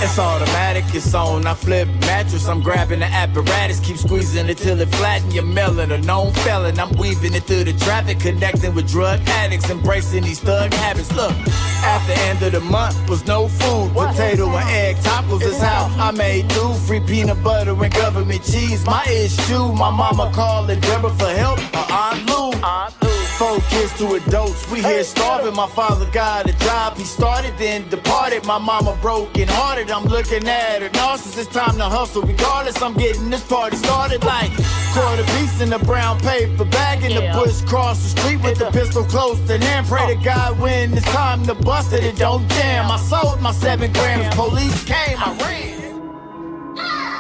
It's automatic, it's on. I flip mattress, I'm grabbing the apparatus, keep squeezing it till it flatten your melon. A known felon, I'm weaving it through the traffic, connecting with drug addicts, embracing these thug habits. Look, at the end of the month was no food. Potato and egg tacos is how I made do. Free peanut butter and government cheese. My issue, my mama calling Deborah for help. Her Aunt Lou. 4 kids to adults, we here starving. My father got a job, he started then departed. My mama broken hearted, I'm looking at her nauseous. It's time to hustle regardless, I'm getting this party started. Like quarter piece in a brown paper bag in the bush, cross the street with the pistol close to hand. Pray to God when it's time to bust it, it don't jam. I sold my 7 grams, police came, I ran.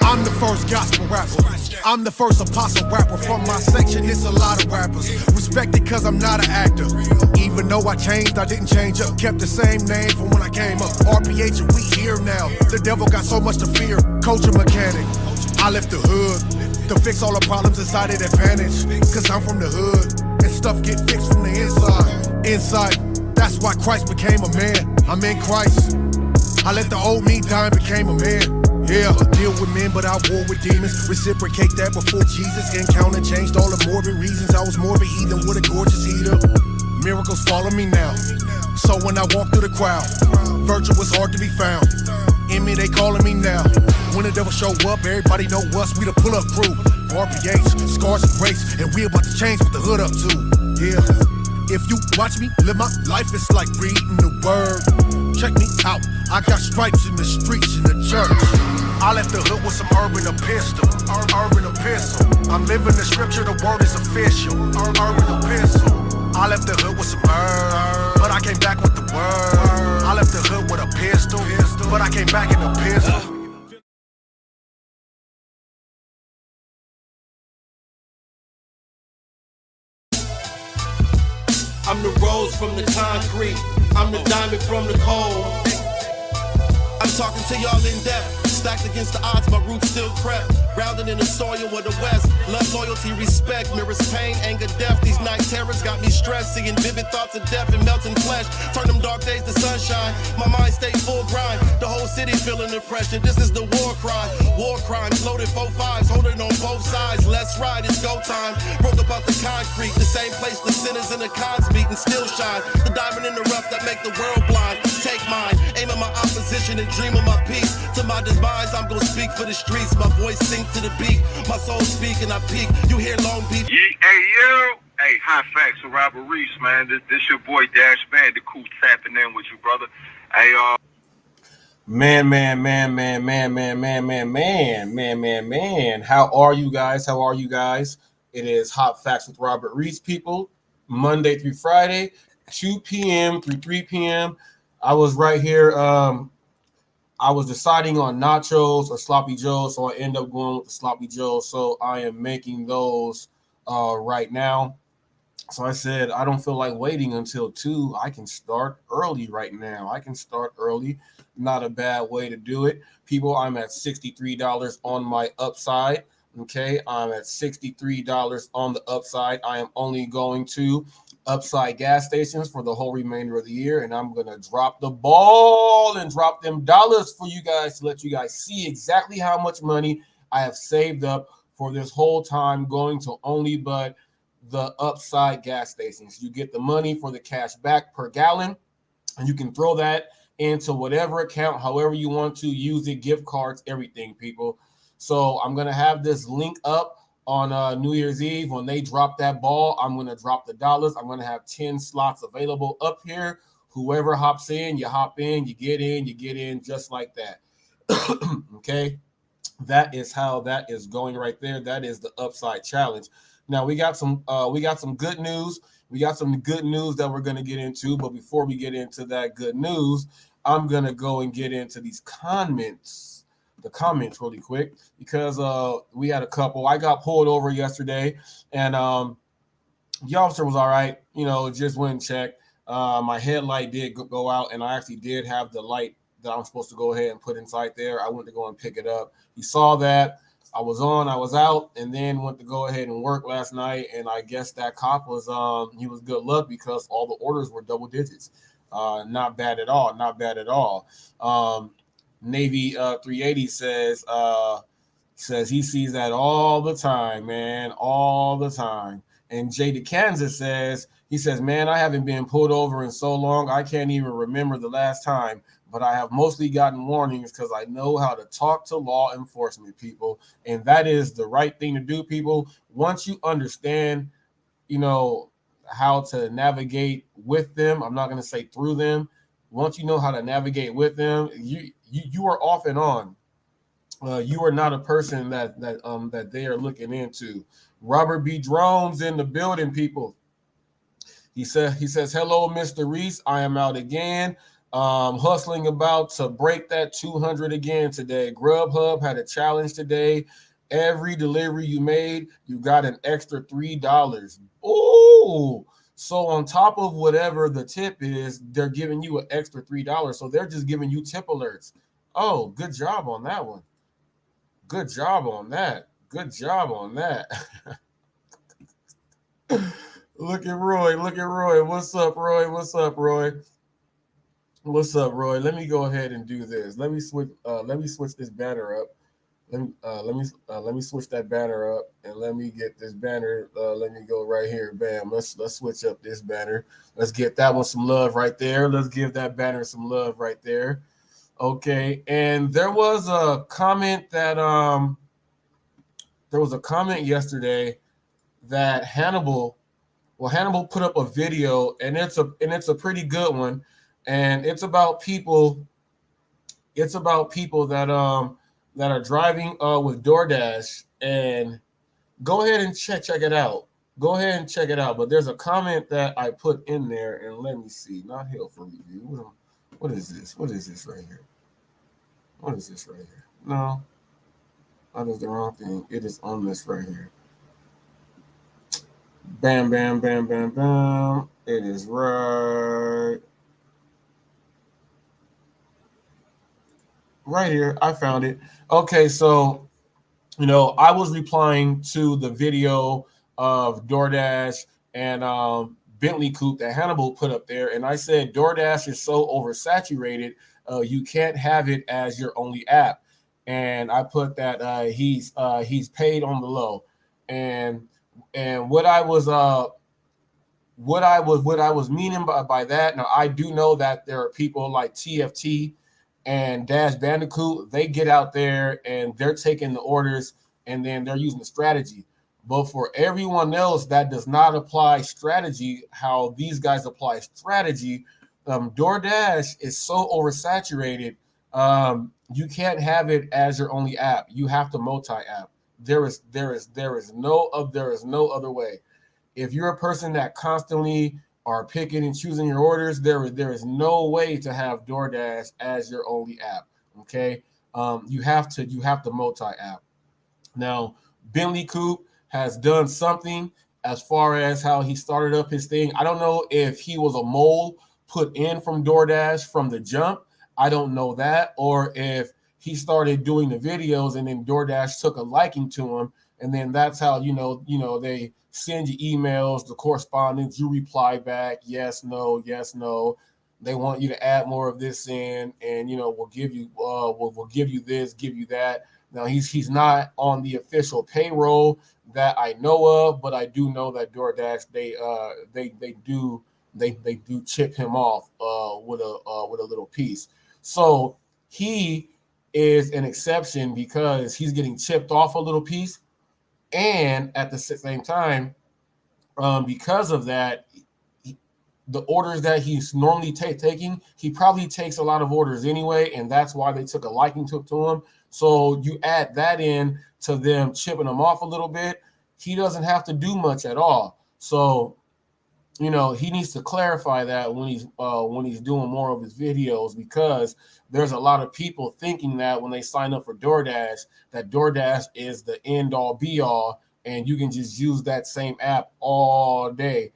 I'm the first gospel rapper. I'm the first apostle rapper. From my section, it's a lot of rappers. Respected cause I'm not an actor. Even though I changed, I didn't change up. Kept the same name from when I came up. RPH and we here now. The devil got so much to fear. Culture mechanic. I left the hood to fix all the problems inside at Advantage. Cause I'm from the hood and stuff get fixed from the inside. Inside, that's why Christ became a man. I'm in Christ. I let the old me die and became a man. Yeah, deal with men, but I war with demons. Reciprocate that before Jesus encounter changed all the morbid reasons. I was more of a heathen with a gorgeous heater. Miracles follow me now. So when I walk through the crowd, virtue was hard to be found. In me, they calling me now. When the devil show up, everybody know us. We the pull-up crew. RPH, scars and grace, and we about to change with the hood up too. Yeah. If you watch me live my life, it's like reading the word. Check me out, I got stripes in the streets in the church. I left the hood with some urban epistle. Urban epistle. I'm living the scripture, the word is official. Urban epistle. I left the hood with some but I came back with the word. I left the hood with a pistol, but I came back in a pistol. I'm the rose from the concrete. I'm the diamond from the coal. I'm talking to y'all in depth. Stacked against the odds, my roots still crept. Grounded in the soil of the West. Love, loyalty, respect, mirrors pain, anger, death. These night terrors got me stressed. Seeing vivid thoughts of death and melting flesh. Turn them dark days to sunshine. My mind stay full grind. The whole city feeling the pressure. This is the war cry. War crimes, loaded 4-5s, holding on both sides. Let's ride, it's go time. Broke up out the concrete. The same place the sinners and the cons meet and still shine. The diamond in the rough that make the world blind. Take mine, aim at my opposition and dream of my peace. To my demise, I'm gonna speak for the streets. My voice sink to the beat. My soul speak and I peak. You hear Long Beach. Hey, yo. Hey, hotfacts with Robert Reese, man. This your boy Dash Man, the cool tapping in with you, brother. Hey, Man. How are you guys? It is Hot Facts with Robert Reese, people. Monday through Friday, 2 p.m. through 3 p.m. I was right here. I was deciding on nachos or sloppy joes, so I end up going with the sloppy joes. So I am making those right now. So I said, I don't feel like waiting until 2. I can start early right now. Not a bad way to do it. People, I'm at $63 on my upside. Okay, I'm at $63 on the upside. I am only going to upside gas stations for the whole remainder of the year, and I'm going to drop the ball and drop them dollars for you guys to let you guys see exactly how much money I have saved up for this whole time going to only but the upside gas stations. You get the money for the cash back per gallon, and you can throw that into whatever account, however you want to use it, gift cards, everything, people. So I'm going to have this link up on New Year's Eve. When they drop that ball, I'm going to drop the dollars. I'm going to have 10 slots available up here. Whoever hops in, you hop in, you get in just like that. Okay. That is how that is going right there. That is the upside challenge. Now we got some good news. We got some good news that we're going to get into. But before we get into that good news, I'm going to go and get into these comments. The comments really quick because we had a couple. I got pulled over yesterday, and the officer was all right. Just went and checked. My headlight did go out, and I actually did have the light that I'm supposed to go ahead and put inside there. I went to go and pick it up. He saw that. I was on, I was out, and then went to go ahead and work last night, and I guess that cop was he was good luck because all the orders were double digits. Not bad at all. Navy 380 says he sees that all the time, man, all the time. And Jada Kansas says, man, I haven't been pulled over in so long, I can't even remember the last time, but I have mostly gotten warnings because I know how to talk to law enforcement people. And that is the right thing to do, people. Once you understand, how to navigate with them, I'm not going to say through them. Once you know how to navigate with them, you are off and on. You are not a person that they are looking into. Robert B. Drones in the building, people. He says, hello, Mr. Reese. I am out again. Hustling about to break that 200 again today. Grubhub had a challenge today. Every delivery you made, you got an extra $3. Oh, so on top of whatever the tip is, they're giving you an extra $3. So they're just giving you tip alerts. Oh, good job on that one. Good job on that. Good job on that. Look at Roy. Look at Roy. What's up, Roy? What's up, Roy? What's up, Roy? Let me go ahead and do this. Let me switch this banner up. Let me switch that banner up, and let me get this banner. Let me go right here. Bam. Let's switch up this banner. Let's get that one some love right there. Let's give that banner some love right there. Okay. And there was a comment yesterday that Hannibal put up a video, and it's a pretty good one, and it's about people that are driving with DoorDash. And go ahead and check it out. Go ahead and check it out. But there's a comment that I put in there, and let me see. Not Hill for review. What is this? What is this right here? What is this right here? No, that is the wrong thing. It is on this right here. Bam, bam, bam, bam, bam. It is right here. I found it. Okay, so I was replying to the video of DoorDash and Bentley Coupe that Hannibal put up there, and I said DoorDash is so oversaturated, you can't have it as your only app. And I put that he's paid on the low, and what I was meaning by that. Now, I do know that there are people like TFT and Dash Bandicoot. They get out there and they're taking the orders, and then they're using the strategy. But for everyone else that does not apply strategy, how these guys apply strategy, DoorDash is so oversaturated. You can't have it as your only app. You have to multi-app. There is no other way. If you're a person that constantly are picking and choosing your orders, there is no way to have DoorDash as your only app. Okay, you have to multi-app. Now, Bentley Coupe has done something as far as how he started up his thing. I don't know if he was a mole put in from DoorDash from the jump. I don't know that, or if he started doing the videos and then DoorDash took a liking to him, and then that's how they send you emails, the correspondence, you reply back, yes, no, yes, no. They want you to add more of this in, and we'll give you this, give you that. Now he's not on the official payroll that I know of, but I do know that DoorDash they do chip him off with a little piece. So he is an exception because he's getting chipped off a little piece, and at the same time, because of that, the orders that he's normally taking, he probably takes a lot of orders anyway, and that's why they took a liking to him. So you add that in to them chipping him off a little bit, he doesn't have to do much at all. So he needs to clarify that when he's doing more of his videos, because there's a lot of people thinking that when they sign up for DoorDash, that DoorDash is the end all be all, and you can just use that same app all day.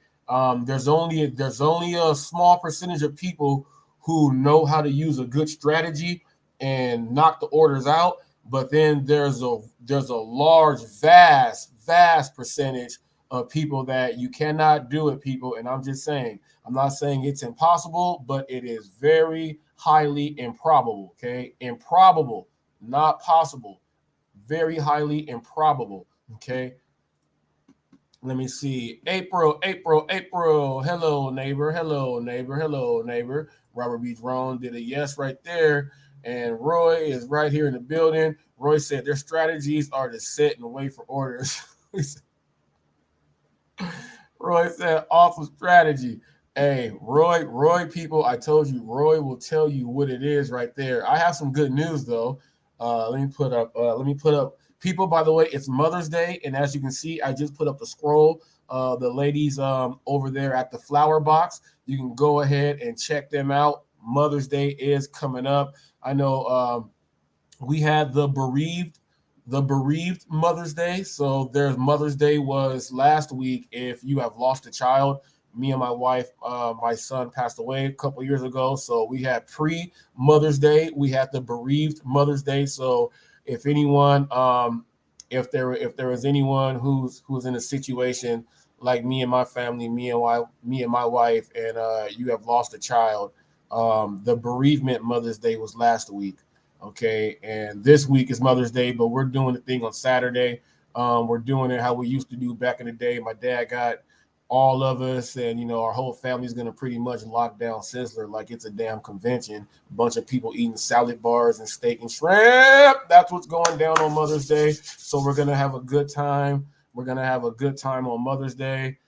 There's only a small percentage of people who know how to use a good strategy and knock the orders out, but then there's a large, vast percentage of people that you cannot do it, people. And I'm just saying, I'm not saying it's impossible, but it is very highly improbable. Okay, improbable, not possible. Very highly improbable. Okay. Let me see. April. Hello, neighbor. Hello, neighbor. Hello, neighbor. Robert B. Drone did a yes right there. And Roy is right here in the building. Roy said their strategies are to sit and wait for orders. Roy said awful strategy. Hey, Roy, people, I told you, Roy will tell you what it is right there. I have some good news though. Let me put up people. By the way, it's Mother's Day, and as you can see, I just put up the scroll. The ladies over there at the flower box. You can go ahead and check them out. Mother's Day is coming up. I know we had the bereaved Mother's Day. So there's Mother's Day was last week. If you have lost a child, me and my wife, my son passed away a couple years ago. So we had pre-Mother's Day. We had the bereaved Mother's Day. So if anyone, if there is anyone who's in a situation like me and my family, me and my wife, and you have lost a child, the bereavement Mother's Day was last week. Okay, and this week is Mother's Day, but we're doing the thing on Saturday. We're doing it how we used to do back in the day. My dad got all of us, and our whole family's gonna pretty much lock down Sizzler like it's a damn convention. A bunch of people eating salad bars and steak and shrimp. That's what's going down on Mother's Day. So we're gonna have a good time. We're gonna have a good time on Mother's Day.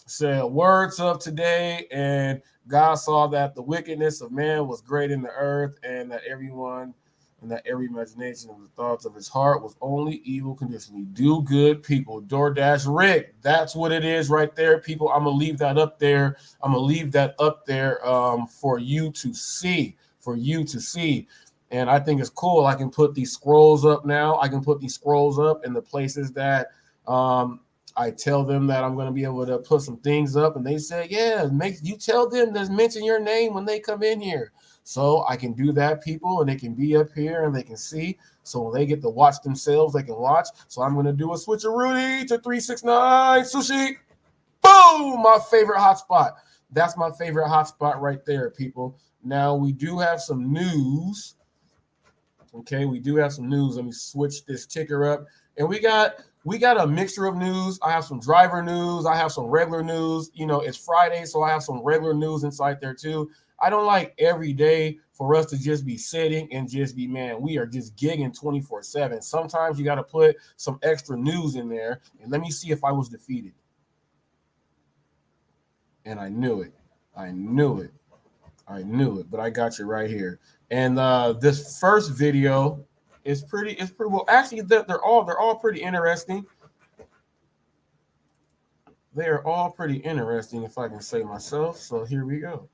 Said words of today, and God saw that the wickedness of man was great in the earth, and that every imagination of the thoughts of his heart was only evil conditionally. Do good, people. DoorDash Rick. That's what it is right there, people. I'm gonna leave that up there. For you to see. And I think it's cool. I can put these scrolls up now. I can put these scrolls up in the places that I tell them that I'm going to be able to put some things up, and they say, yeah, you tell them to mention your name when they come in here. So I can do that, people, and they can be up here and they can see. So when they get to watch themselves, they can watch. So I'm going to do a switcheroo to 369 sushi. Boom! My favorite hotspot. That's my favorite hotspot right there, people. Now we do have some news. Okay, we do have some news. Let me switch this ticker up. And we got a mixture of news. I have some driver news. I have some regular news. It's Friday, so I have some regular news inside there too. I don't like every day for us to just be sitting and just be, man, we are just gigging 24/7. Sometimes you got to put some extra news in there. And let me see if I was defeated. And I knew it. But I got you right here. And this first video is pretty well. Actually, they're all pretty interesting. They are all pretty interesting, if I can say myself. So here we go.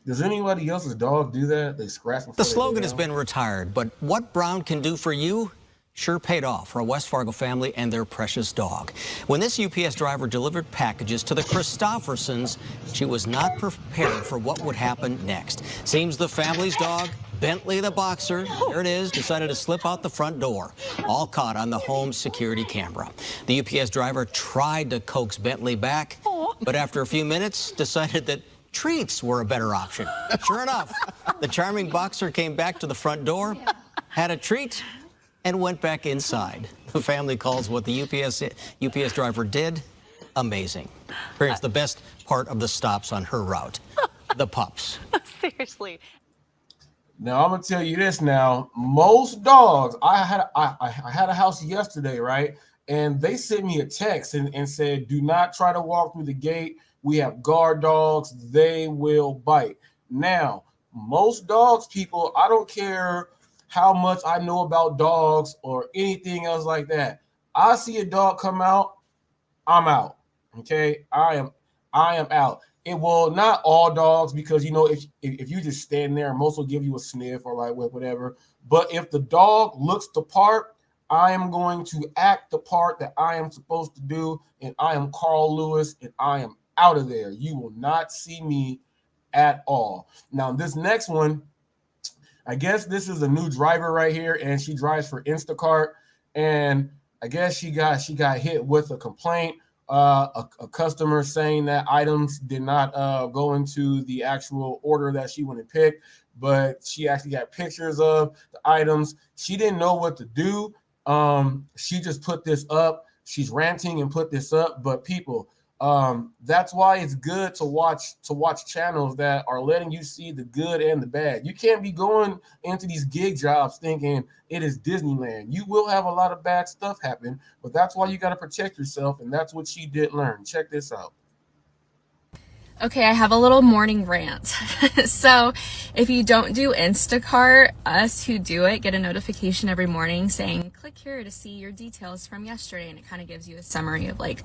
Does anybody else's dog do that? They scratch before The slogan has been retired, but what Brown can do for you sure paid off for a West Fargo family and their precious dog. When this UPS driver delivered packages to the Christoffersons, she was not prepared for what would happen next. Seems the family's dog, Bentley the boxer, there it is, decided to slip out the front door, all caught on the home security camera. The UPS driver tried to coax Bentley back, but after a few minutes decided that treats were a better option. Sure enough, the charming boxer came back to the front door, had a treat, and went back inside. The family calls what the UPS driver did amazing. It's the best part of the stops on her route. The pups. Seriously. Now I'm gonna tell you this. Now, most dogs. I had a house yesterday, right? And they sent me a text and said, "Do not try to walk through the gate. We have guard dogs. They will bite." Now, most dogs, people. I don't care how much I know about dogs or anything else like that. I see a dog come out, I'm out. Okay, I am out. It will not all dogs, because if you just stand there, most will give you a sniff or like whatever. But if the dog looks the part, I am going to act the part that I am supposed to do, and I am Carl Lewis, and I am out of there. You will not see me at all. Now this next one, I guess this is a new driver right here, and she drives for Instacart, and I guess she got hit with a complaint a customer saying that items did not go into the actual order that she went and picked, but she actually got pictures of the items. She didn't know what to do. She just put this up. She's ranting and put this up, but people, that's why it's good to watch channels that are letting you see the good and the bad. You can't be going into these gig jobs thinking it is Disneyland. You will have a lot of bad stuff happen, but that's why you got to protect yourself, and that's what she did learn. Check this out. Okay, I have a little morning rant. So if you don't do Instacart, us who do it get a notification every morning saying, click here to see your details from yesterday. And it kind of gives you a summary of like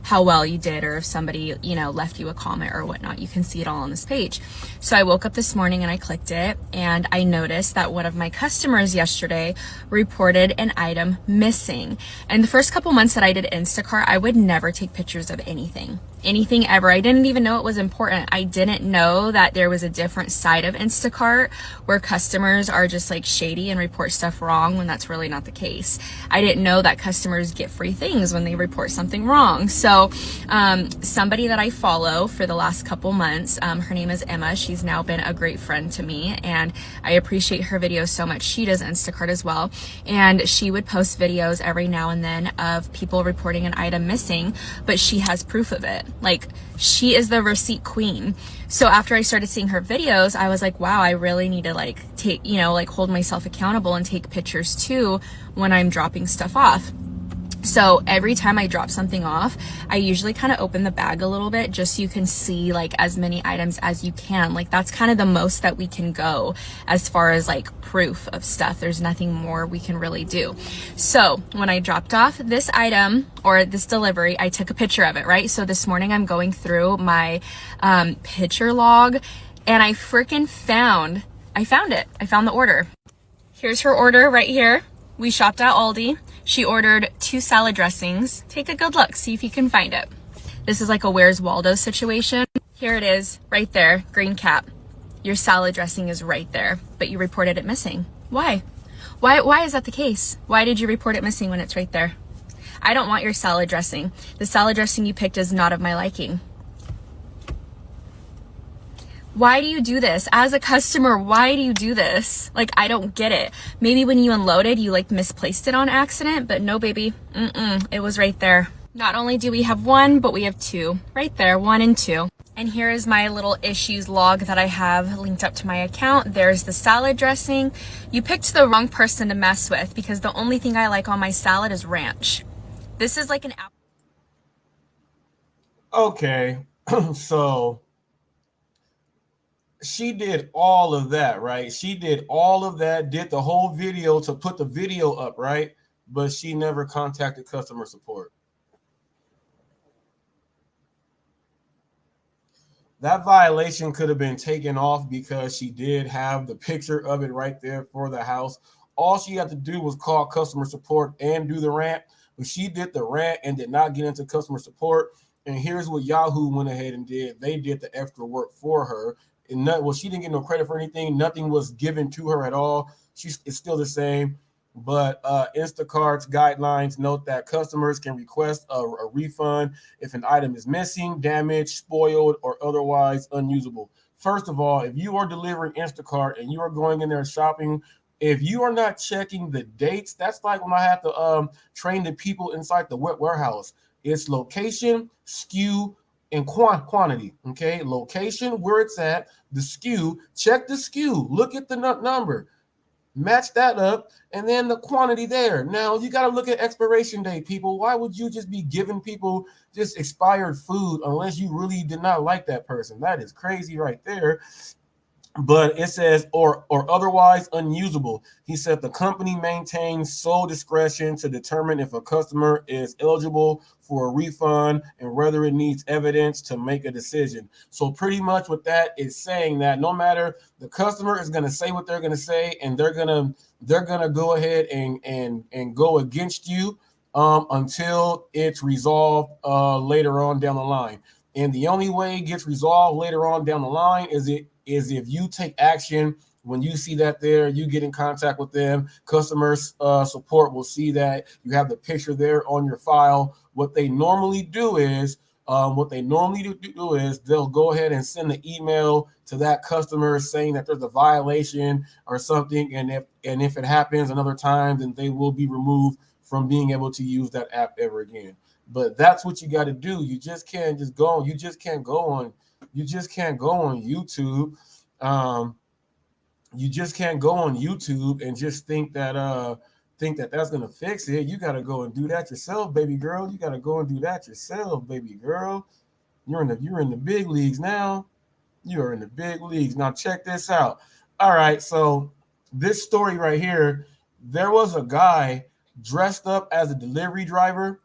how well you did, or if somebody, you know, left you a comment or whatnot. You can see it all on this page. So I woke up this morning and I clicked it, and I noticed that one of my customers yesterday reported an item missing. And the first couple months that I did Instacart, I would never take pictures of anything ever. I didn't even know it was important. I didn't know that there was a different side of Instacart where customers are just like shady and report stuff wrong when that's really not the case. I didn't know that customers get free things when they report something wrong. So somebody that I follow for the last couple months, her name is Emma. She's now been a great friend to me, and I appreciate her videos so much. She does Instacart as well, and she would post videos every now and then of people reporting an item missing, but she has proof of it. Like, she is the receipt queen. So after I started seeing her videos, I was like, wow, I really need to like take, you know, like hold myself accountable and take pictures too when I'm dropping stuff off. So every time I drop something off, I usually kind of open the bag a little bit just so you can see like as many items as you can. Like, that's kind of the most that we can go as far as like proof of stuff. There's nothing more we can really do. So when I dropped off this item or this delivery, I took a picture of it, right? So this morning I'm going through my picture log, and I freaking found it. I found the order. Here's her order right here. We shopped at Aldi. She ordered 2 salad dressings. Take a good look, see if you can find it. This is like a Where's Waldo situation. Here it is, right there, green cap. Your salad dressing is right there, but you reported it missing. Why? Why is that the case? Why did you report it missing when it's right there? I don't want your salad dressing. The salad dressing you picked is not of my liking. Why do you do this? As a customer, why do you do this? Like, I don't get it. Maybe when you unloaded, you like misplaced it on accident, but no, baby. It was right there. Not only do we have 1, but we have 2. Right there, 1 and 2. And here is my little issues log that I have linked up to my account. There's the salad dressing. You picked the wrong person to mess with, because the only thing I like on my salad is ranch. This is like an apple. Okay, so she did all of that, right? She did all of that, did the whole video to put the video up, right? But she never contacted customer support. That violation could have been taken off because she did have the picture of it right there for the house. All she had to do was call customer support and do the rant. But she did the rant and did not get into customer support. And here's what Yahoo went ahead and did. They did the extra work for her. And she didn't get no credit for anything. Nothing was given to her at all. It's still the same. But Instacart's guidelines note that customers can request a refund if an item is missing, damaged, spoiled, or otherwise unusable. First of all, if you are delivering Instacart and you are going in there shopping, if you are not checking the dates, that's like when I have to train the people inside the warehouse. It's location, SKU, and quantity. Okay, location, where it's at, the SKU, check the SKU, look at the number, match that up, and then the quantity there. Now you got to look at expiration date, people. Why would you just be giving people just expired food unless you really did not like that person? That is crazy right there. But it says or otherwise unusable. He said the company maintains sole discretion to determine if a customer is eligible for a refund and whether it needs evidence to make a decision. So pretty much what that is saying, that no matter, the customer is going to say what they're going to say, and they're going to go ahead and go against you until it's resolved later on down the line. And the only way it gets resolved later on down the line is if you take action When you see that there, you get in contact with them. Customer support will see that you have the picture there on your file. What they normally do is they'll go ahead and send an email to that customer saying that there's a violation or something, and if it happens another time, then they will be removed from being able to use that app ever again. But that's what you got to do. You just can't go on YouTube. You just can't go on YouTube and just think that that's gonna fix it. You gotta go and do that yourself, baby girl. You gotta go and do that yourself, baby girl. You're in the big leagues now. You are in the big leagues. Now check this out. All right, so this story right here, there was a guy dressed up as a delivery driver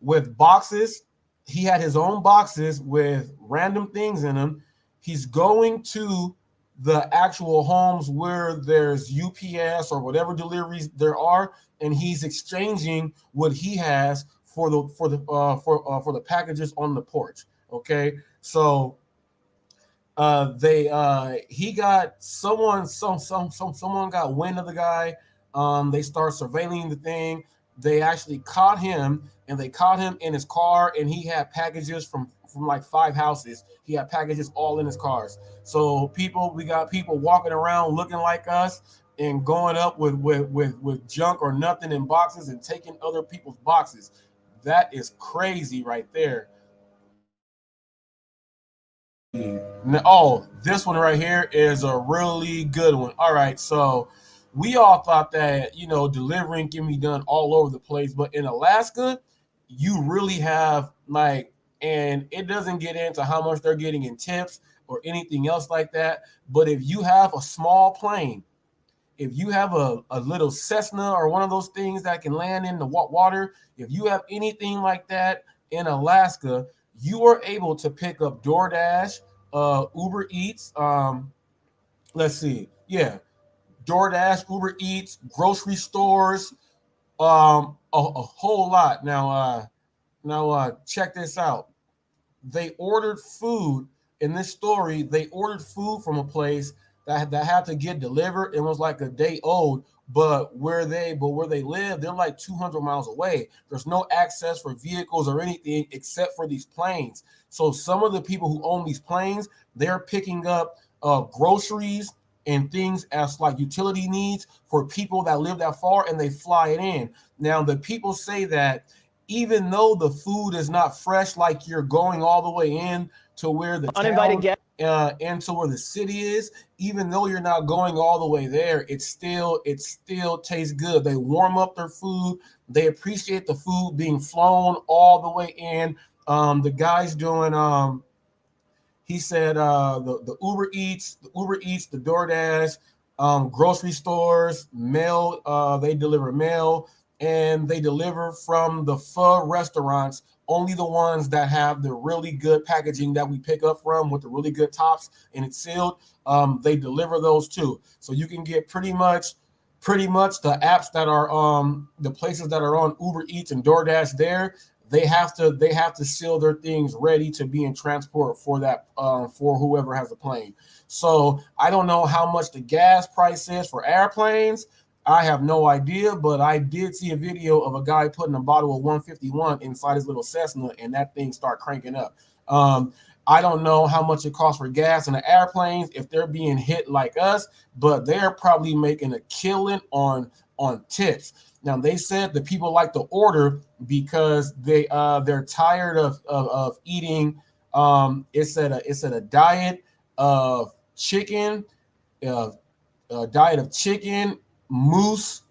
with boxes. He had his own boxes with random things in them. He's going to the actual homes where there's UPS or whatever deliveries there are, and he's exchanging what he has for the packages on the porch. Okay, so he got someone got wind of the guy. They start surveilling the thing. They actually caught him, and they caught him in his car, and he had packages from like 5 houses. He had packages all in his cars. So we got people walking around looking like us and going up with junk or nothing in boxes and taking other people's boxes. That is crazy right there. Oh, this one right here is a really good one. All right, so we all thought that, delivering can be done all over the place, but in Alaska, you really have and it doesn't get into how much they're getting in tips or anything else like that. But if you have a small plane, if you have a little Cessna or one of those things that can land in the water, if you have anything like that in Alaska, you are able to pick up DoorDash, Uber Eats. Let's see. Yeah. DoorDash, Uber Eats, grocery stores, a whole lot. Now, check this out. They ordered food in this story. They ordered food from a place that had to get delivered. It was like a day old, but where they live, they're like 200 miles away. There's no access for vehicles or anything except for these planes. So some of the people who own these planes, they're picking up groceries and things as like utility needs for people that live that far, and they fly it in. Now, the people say that even though the food is not fresh, like you're going all the way in to where the uninvited guest into where the city is, even though you're not going all the way there, it still tastes good. They warm up their food. They appreciate the food being flown all the way in. The guy's doing he said the Uber Eats, the DoorDash, grocery stores, mail, they deliver mail, and they deliver from the pho restaurants, only the ones that have the really good packaging that we pick up from with the really good tops and it's sealed. They deliver those too. So you can get pretty much the apps that are the places that are on Uber Eats and DoorDash there. They have to seal their things ready to be in transport for that for whoever has a plane. So I don't know how much the gas price is for airplanes. I have no idea, but I did see a video of a guy putting a bottle of 151 inside his little Cessna, and that thing start cranking up. I don't know how much it costs for gas in the airplanes if they're being hit like us, but they're probably making a killing on tips. Now, they said the people like to order because they're tired of eating. It said a diet of chicken, moose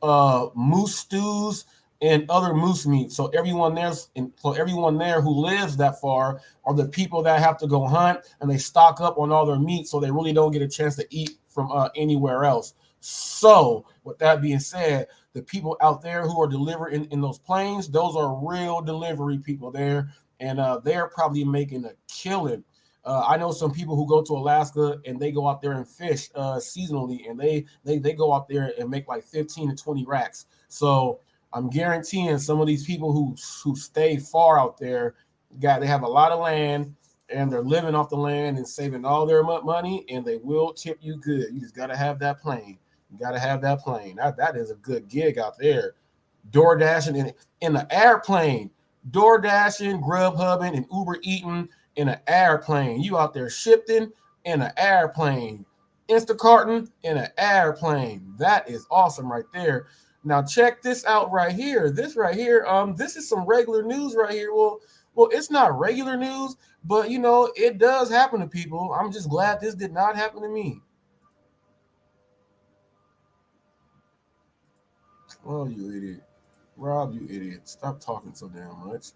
stews, and other moose meat. So everyone there who lives that far are the people that have to go hunt, and they stock up on all their meat, so they really don't get a chance to eat from anywhere else. So with that being said, the people out there who are delivering in those planes, those are real delivery people there, and they're probably making a killing. I know some people who go to Alaska and they go out there and fish seasonally, and they go out there and make like 15 to 20 racks. So I'm guaranteeing some of these people who stay far out there, they have a lot of land, and they're living off the land and saving all their money, and they will tip you good. You just got to have that plane. You got to have that plane. That is a good gig out there. Door dashing in the airplane, door dashing, Grubhubbing, and Uber eating in an airplane. You out there shipping in an airplane, Instacarting in an airplane. That is awesome right there. Now check this out right here. This right here, this is some regular news right here. Well, it's not regular news, but you know, it does happen to people. I'm just glad this did not happen to me. Oh, you idiot. Rob, you idiot. Stop talking so damn much.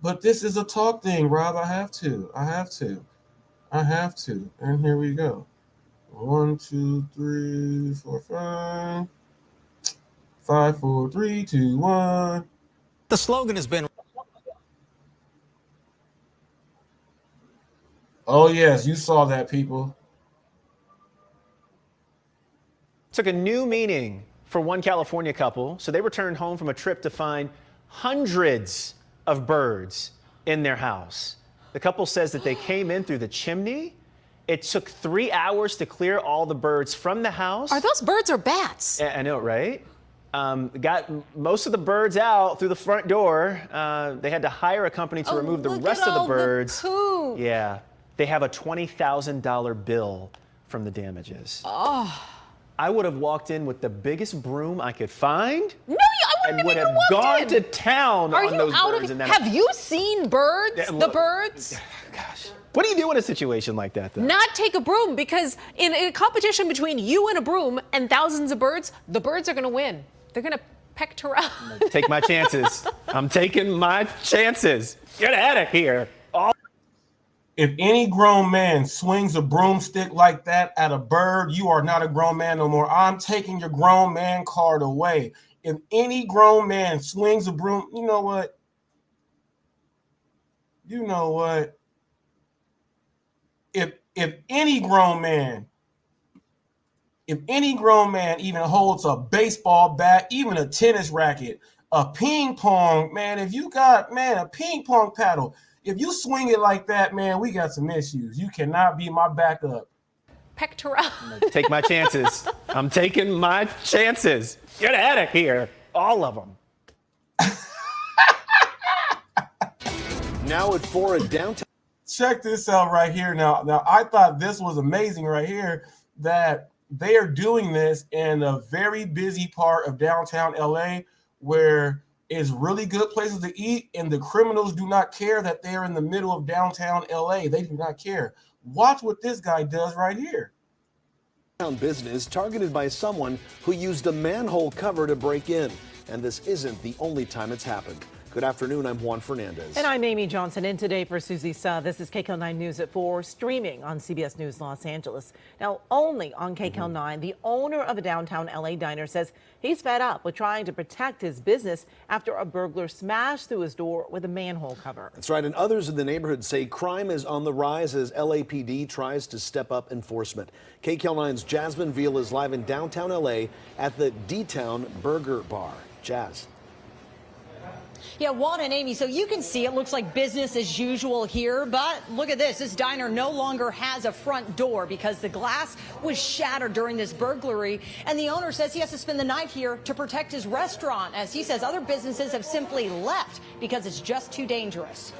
But this is a talk thing, Rob. I have to. And here we go. 1, 2, 3, 4, 5. 5, 4, 3, 2, 1. The slogan has been... Oh, yes, you saw that, people. Took a new meaning for one California couple. So they returned home from a trip to find hundreds of birds in their house. The couple says that they came in through the chimney. It took 3 hours to clear all the birds from the house. Are those birds or bats? I know, right? Got most of the birds out through the front door. They had to hire a company to remove the rest of the birds. The poo. Yeah. They have a $20,000 bill from the damages. Oh. I would have walked in with the biggest broom I could find. No, I wouldn't and would have have gone to town on those birds. Have you seen birds? The birds? Gosh. What do you do in a situation like that, though? Not take a broom, because in a competition between you and a broom and thousands of birds, the birds are going to win. They're going to peck around. Take my chances. I'm taking my chances. Get out of here. If any grown man swings a broomstick like that at a bird, you are not a grown man no more. I'm taking your grown man card away. If any grown man swings a broom, you know what? If any grown man even holds a baseball bat, even a tennis racket, a ping pong, man, if you got, a ping pong paddle, if you swing it like that, man, we got some issues. You cannot be my backup. Pecked around. Take my chances. I'm taking my chances. Get out of here. All of them. Now at 4 at downtown. Check this out right here. Now, I thought this was amazing right here, that they are doing this in a very busy part of downtown LA where it's really good places to eat, and the criminals do not care that they're in the middle of downtown LA. They do not care. Watch what this guy does right here. Business targeted by someone who used a manhole cover to break in. And this isn't the only time it's happened. Good afternoon, I'm Juan Fernandez. And I'm Amy Johnson. In today for Susie Sa, this is KCAL9 News at 4, streaming on CBS News Los Angeles. Now, only on KCAL9, the owner of a downtown LA diner says he's fed up with trying to protect his business after a burglar smashed through his door with a manhole cover. That's right, and others in the neighborhood say crime is on the rise as LAPD tries to step up enforcement. KCAL9's Jasmine Veal is live in downtown LA at the D-Town Burger Bar. Jazz. Yeah, Juan and Amy, so you can see it looks like business as usual here, but look at this. This diner no longer has a front door because the glass was shattered during this burglary, and the owner says he has to spend the night here to protect his restaurant, as he says other businesses have simply left because it's just too dangerous.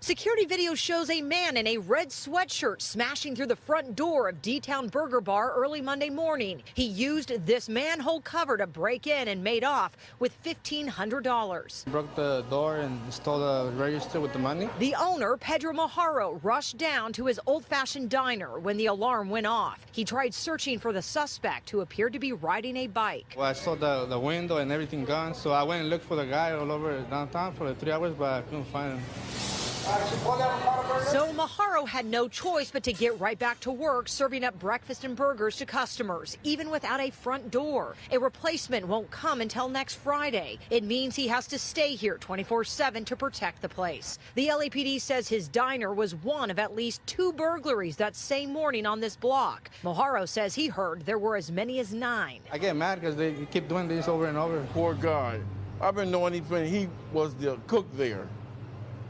Security video shows a man in a red sweatshirt smashing through the front door of D-Town Burger Bar early Monday morning. He used this manhole cover to break in and made off with $1,500. Broke the door and stole the register with the money. The owner, Pedro Majaro, rushed down to his old-fashioned diner when the alarm went off. He tried searching for the suspect, who appeared to be riding a bike. Well, I saw the window and everything gone, so I went and looked for the guy all over downtown for 3 hours, but I couldn't find him. So Majaro had no choice but to get right back to work, serving up breakfast and burgers to customers, even without a front door. A replacement won't come until next Friday. It means he has to stay here 24/7 to protect the place. The LAPD says his diner was one of at least 2 burglaries that same morning on this block. Majaro says he heard there were as many as 9. I get mad because they keep doing this over and over. Poor guy. I've been knowing he was the cook there.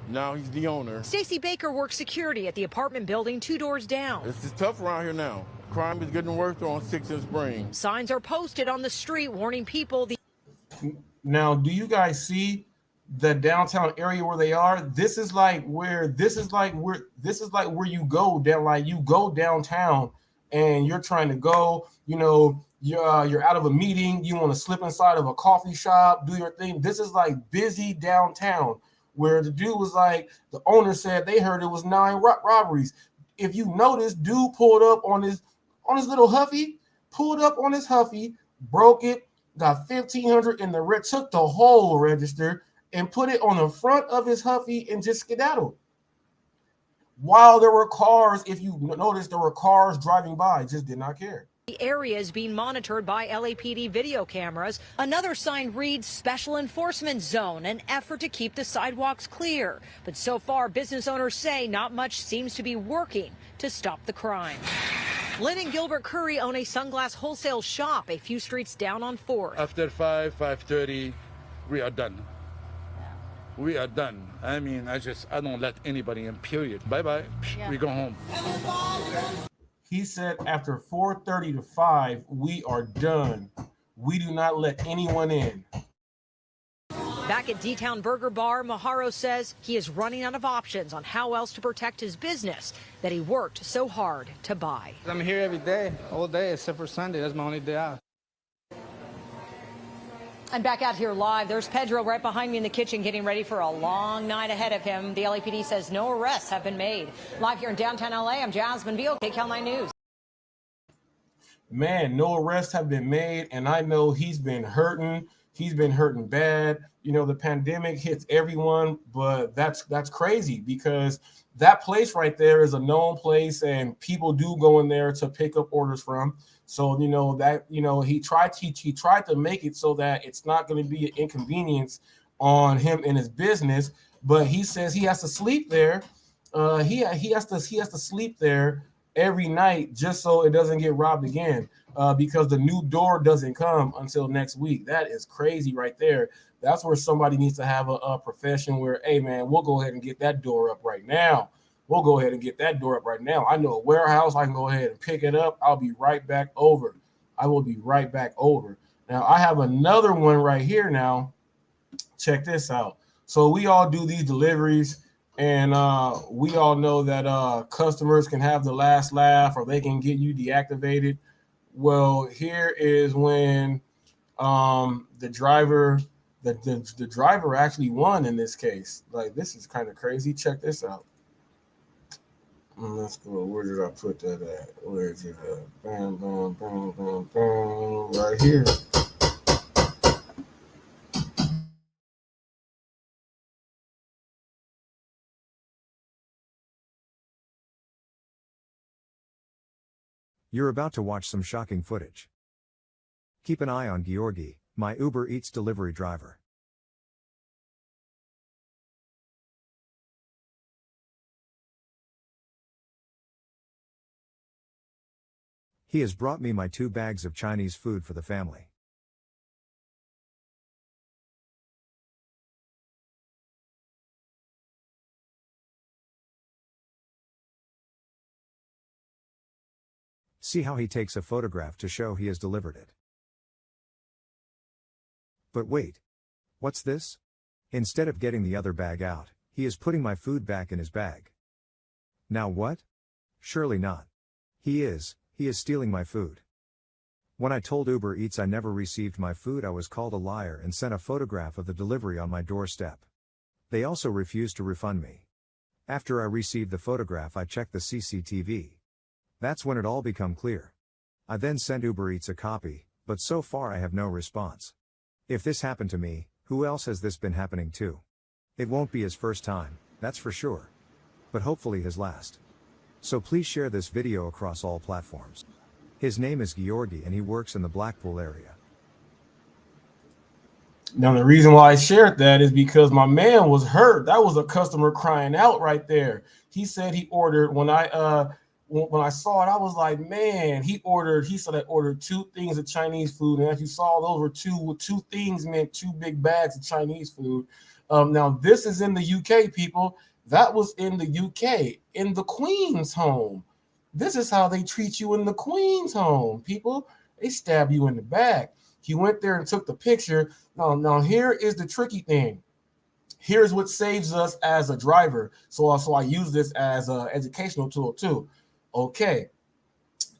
Now he's the owner. Stacy Baker works security at the apartment building 2 doors down. It's tough around here now. Crime is getting worse on 6th and Spring. Signs are posted on the street warning people. Now, do you guys see the downtown area where they are? This is like where you go down, like you go downtown and you're trying to go, you know, you're out of a meeting, you want to slip inside of a coffee shop, do your thing. This is like busy downtown, where the dude was like, the owner said they heard it was 9 robberies. If you notice, dude pulled up on his little Huffy, broke it, got $1,500 in the red, took the whole register and put it on the front of his Huffy and just skedaddled. While there were cars, if you notice, there were cars driving by, just did not care. The area is being monitored by LAPD video cameras. Another sign reads Special Enforcement Zone, an effort to keep the sidewalks clear. But so far, business owners say not much seems to be working to stop the crime. Lynn and Gilbert Curry own a sunglass wholesale shop a few streets down on 4th. After 5:30, we are done. We are done. I mean, I don't let anybody in, period. Bye-bye. Yeah. We go home. He said after 4:30 to 5, we are done. We do not let anyone in. Back at D-Town Burger Bar, Maharo says he is running out of options on how else to protect his business that he worked so hard to buy. I'm here every day, all day, except for Sunday. That's my only day off. I'm back out here live. There's Pedro right behind me in the kitchen getting ready for a long night ahead of him. The LAPD says no arrests have been made. Live here in downtown LA, I'm Jasmine Veal, KCAL9 News. Man, no arrests have been made, and I know he's been hurting. He's been hurting bad. You know, the pandemic hits everyone, but that's crazy because that place right there is a known place, and people do go in there to pick up orders from. So, he tried to make it so that it's not going to be an inconvenience on him and his business. But he says he has to sleep there. He has to sleep there every night just so it doesn't get robbed again. Because the new door doesn't come until next week. That is crazy right there. That's where somebody needs to have a profession where, hey man, we'll go ahead and get that door up right now. I know a warehouse. I can go ahead and pick it up. I'll be right back over. I will be right back over. Now, I have another one right here now. Check this out. So we all do these deliveries, and we all know that customers can have the last laugh or they can get you deactivated. Well, here is when the driver actually won in this case. Like, this is kind of crazy. Check this out. Let's go. Where did I put that at? Where is it at? Bam, bam, bam, bam, bam. Right here. You're about to watch some shocking footage. Keep an eye on Georgi, my Uber Eats delivery driver. He has brought me my 2 bags of Chinese food for the family. See how he takes a photograph to show he has delivered it. But wait. What's this? Instead of getting the other bag out, he is putting my food back in his bag. Now what? Surely not. He is stealing my food. When I told Uber Eats I never received my food, I was called a liar and sent a photograph of the delivery on my doorstep. They also refused to refund me. After I received the photograph, I checked the CCTV. That's when it all became clear. I then sent Uber Eats a copy, but so far I have no response. If this happened to me, who else has this been happening to? It won't be his first time, that's for sure. But hopefully his last. So please share this video across all platforms. His name is Georgi and he works in the Blackpool area. Now, the reason why I shared that is because my man was hurt. That was a customer crying out right there. He said he ordered, when I saw it, I was like, man, he said I ordered 2 things of Chinese food. And as you saw, those were two things meant 2 big bags of Chinese food. Now this is in the UK, people. That was in the UK, in the Queen's home. This is how they treat you in the Queen's home, people. They stab you in the back. He went there and took the picture. Now here is the tricky thing. Here's what saves us as a driver. So I use this as an educational tool too. Okay,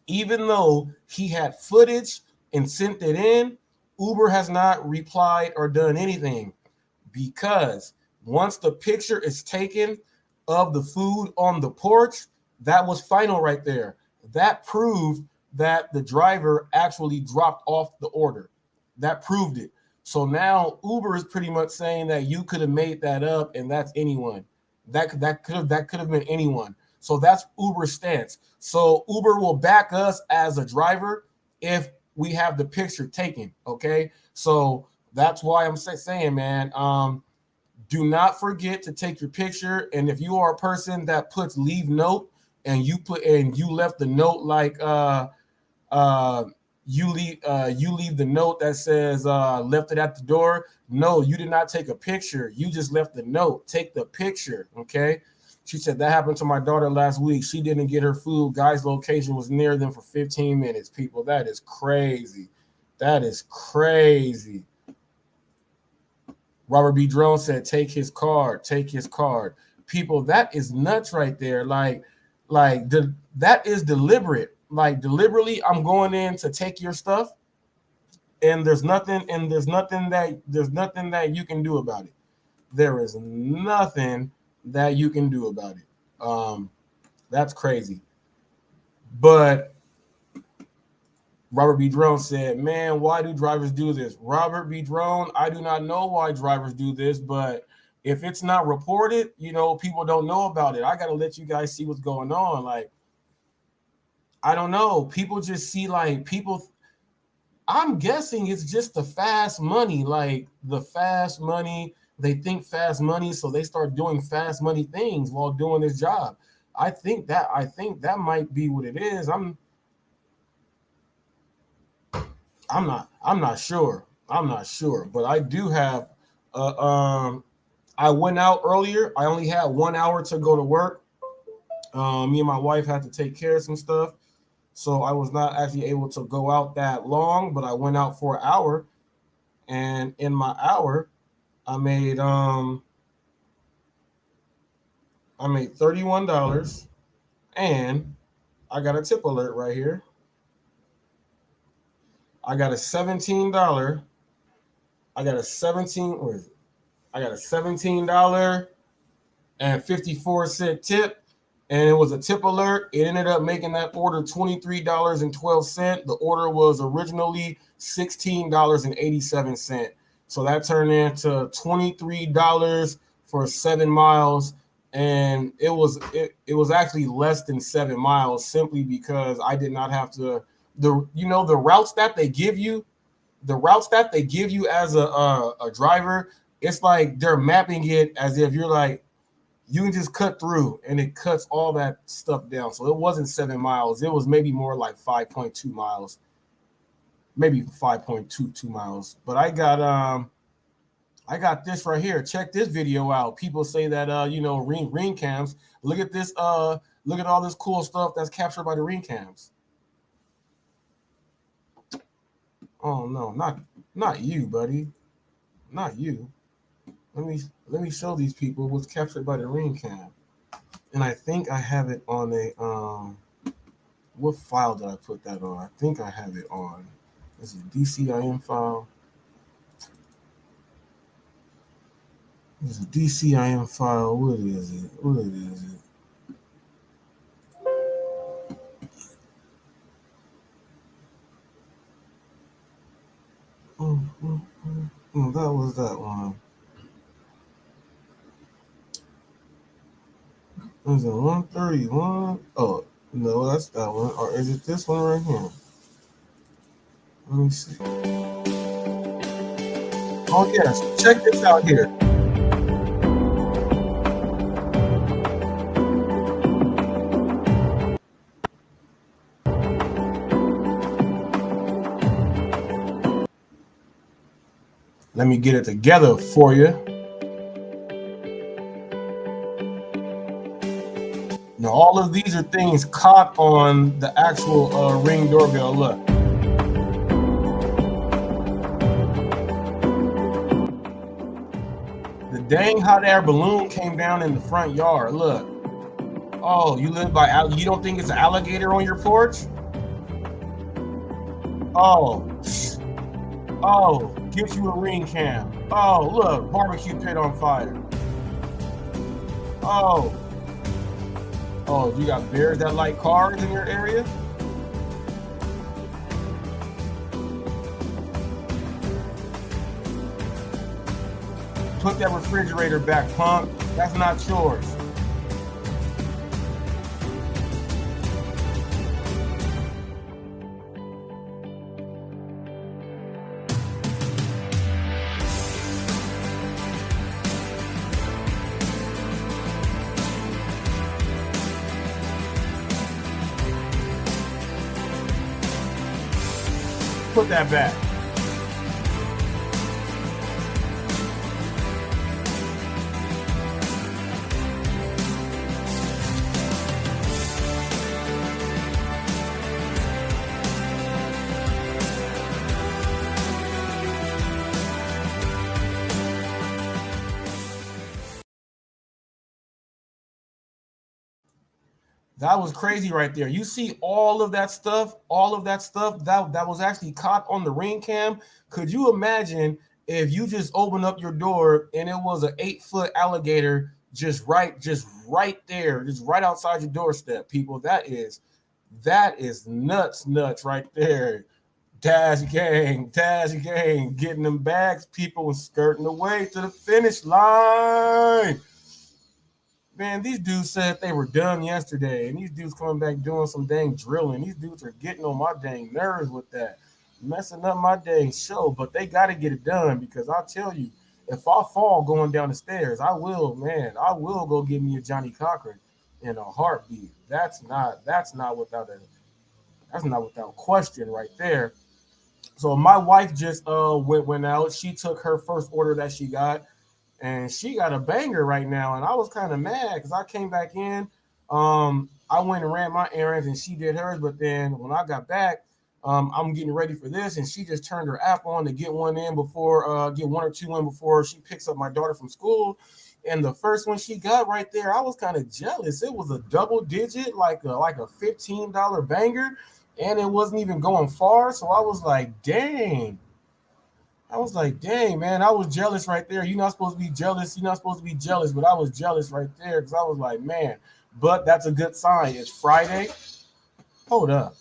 even though he had footage and sent it in, Uber has not replied or done anything, because once the picture is taken of the food on the porch, that was final right there. That proved that the driver actually dropped off the order. That proved it. So now Uber is pretty much saying that you could have made that up, and that's anyone. That could have been anyone. So that's Uber's stance. So Uber will back us as a driver if we have the picture taken. Okay, so that's why I'm saying, man, do not forget to take your picture. And if you are a person that puts leave note and you left the note like you leave the note that says left it at the door. No, you did not take a picture. You just left the note. Take the picture. Okay. She said that happened to my daughter last week. She didn't get her food. Guy's location was near them for 15 minutes. People, that is crazy. That is crazy. Robert B. Drone said, take his card. Take his card. People, that is nuts right there. That is deliberate. Like, deliberately, I'm going in to take your stuff, and there's nothing that you can do about it. There is nothing that you can do about it. That's crazy. But Robert B. Drone said, man, why do drivers do this? Robert B. Drone, I do not know why drivers do this, but if it's not reported, people don't know about it. I got to let you guys see what's going on. Like, I don't know. People just see I'm guessing it's just the fast money, the fast money. They think fast money, so they start doing fast money things while doing this job. I think that might be what it is. I'm not sure. But I do have I went out earlier. I only had 1 hour to go to work. Me and my wife had to take care of some stuff, so I was not actually able to go out that long, but I went out for an hour, and in my hour I made $31, and I got a tip alert right here. I got a $17. I got a $17.54 tip, and it was a tip alert. It ended up making that order $23.12. The order was originally $16.87. So that turned into $23 for 7 miles. And it was actually less than 7 miles, simply because I did not have to. The routes that they give you, as a driver, it's like they're mapping it as if you're like, you can just cut through, and it cuts all that stuff down. So it wasn't 7 miles. It was maybe more like 5.2 miles, maybe 5.22 miles. But I got this right here. Check this video out. People say that ring cams. Look at this. Look at all this cool stuff that's captured by the ring cams. Oh no, not you, buddy. Not you. Let me show these people what's captured by the ring cam. And I think I have it on a what file did I put that on? I think I have it on. Is it DCIM file? It's a DCIM file. What is it? That was that one. Is it 131? Oh, no, that's that one. Or is it this one right here? Let me see. Oh, yes. Check this out here. Let me get it together for you. Now, all of these are things caught on the actual Ring doorbell. Look. The dang hot air balloon came down in the front yard. Look. Oh, you live by, you don't think it's an alligator on your porch? Oh. Oh, get you a Ring cam. Oh, look, barbecue pit on fire. Oh. Oh, you got bears that like cars in your area? Put that refrigerator back, punk. That's not yours. Put that back. That was crazy right there. You see all of that stuff, that was actually caught on the Ring cam. Could you imagine if you just opened up your door and it was an 8-foot alligator just right there, just right outside your doorstep, people? That is nuts right there. Dash gang, getting them bags, people skirting the way to the finish line. Man, these dudes said they were done yesterday, and these dudes coming back doing some dang drilling. These dudes are getting on my dang nerves with that, messing up my dang show. But they got to get it done, because I'll tell you, if I fall going down the stairs, I will go get me a Johnny Cochran in a heartbeat. That's not without question right there. So my wife just went out. She took her first order that she got, and she got a banger right now. And I was kind of mad because I came back in. I went and ran my errands, and she did hers. But then when I got back, I'm getting ready for this, and she just turned her app on to get one or two in before she picks up my daughter from school. And the first one she got right there, I was kind of jealous. It was a double digit, like a $15 banger, and it wasn't even going far. So I was like, dang. Man, I was jealous right there. You're not supposed to be jealous. But I was jealous right there because I was like, man. But that's a good sign. It's Friday. Hold up.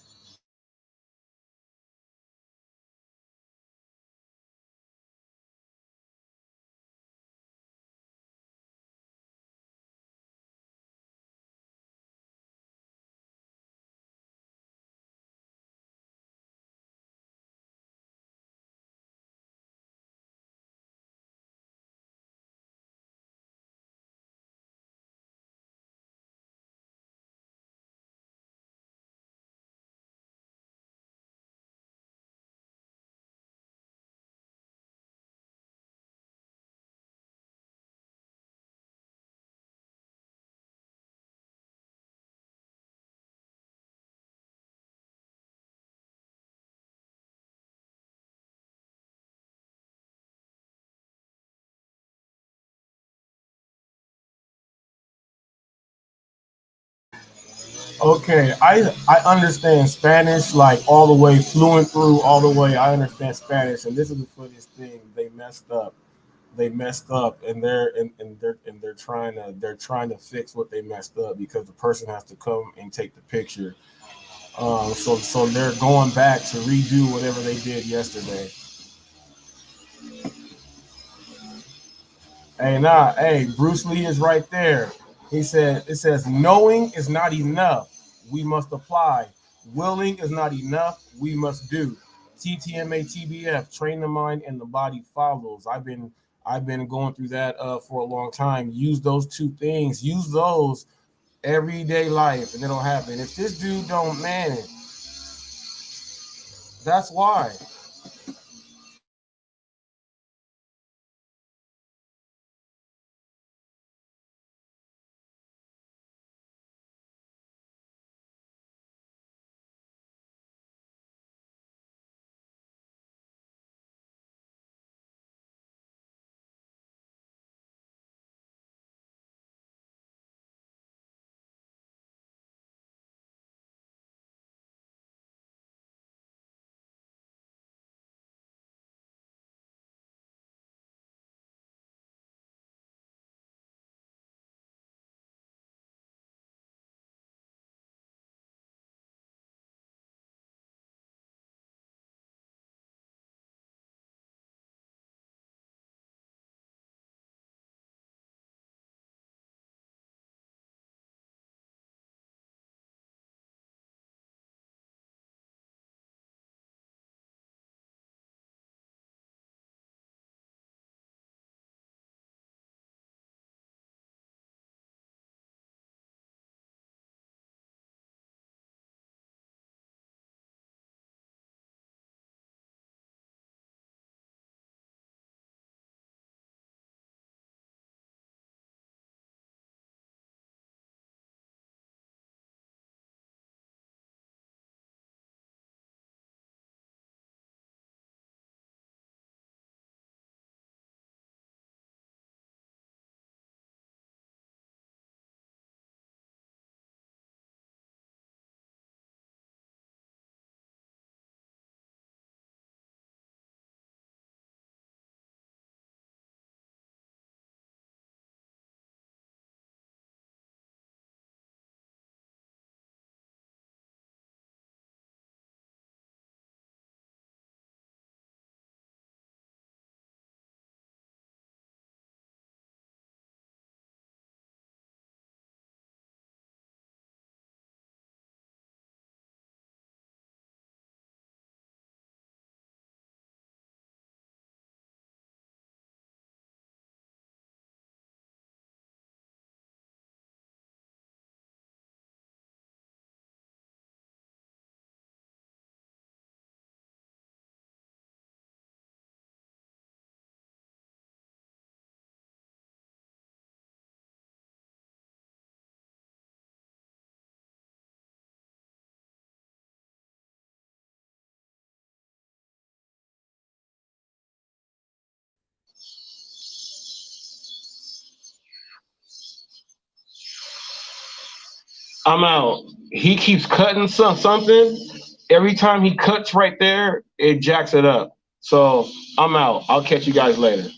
Okay, I understand Spanish like all the way, fluent through all the way. I understand Spanish, and this is the funniest thing. They messed up. And they're trying to fix what they messed up, because the person has to come and take the picture. So they're going back to redo whatever they did yesterday. Hey, Bruce Lee is right there. It says, knowing is not enough. We must apply. Willing is not enough. We must do. TTMA TBF, train the mind and the body follows. I've been going through that for a long time. Use those two things. Use those everyday life, and it'll happen. If this dude don't manage, that's why. I'm out. He keeps cutting something. Every time he cuts right there, it jacks it up. So I'm out. I'll catch you guys later.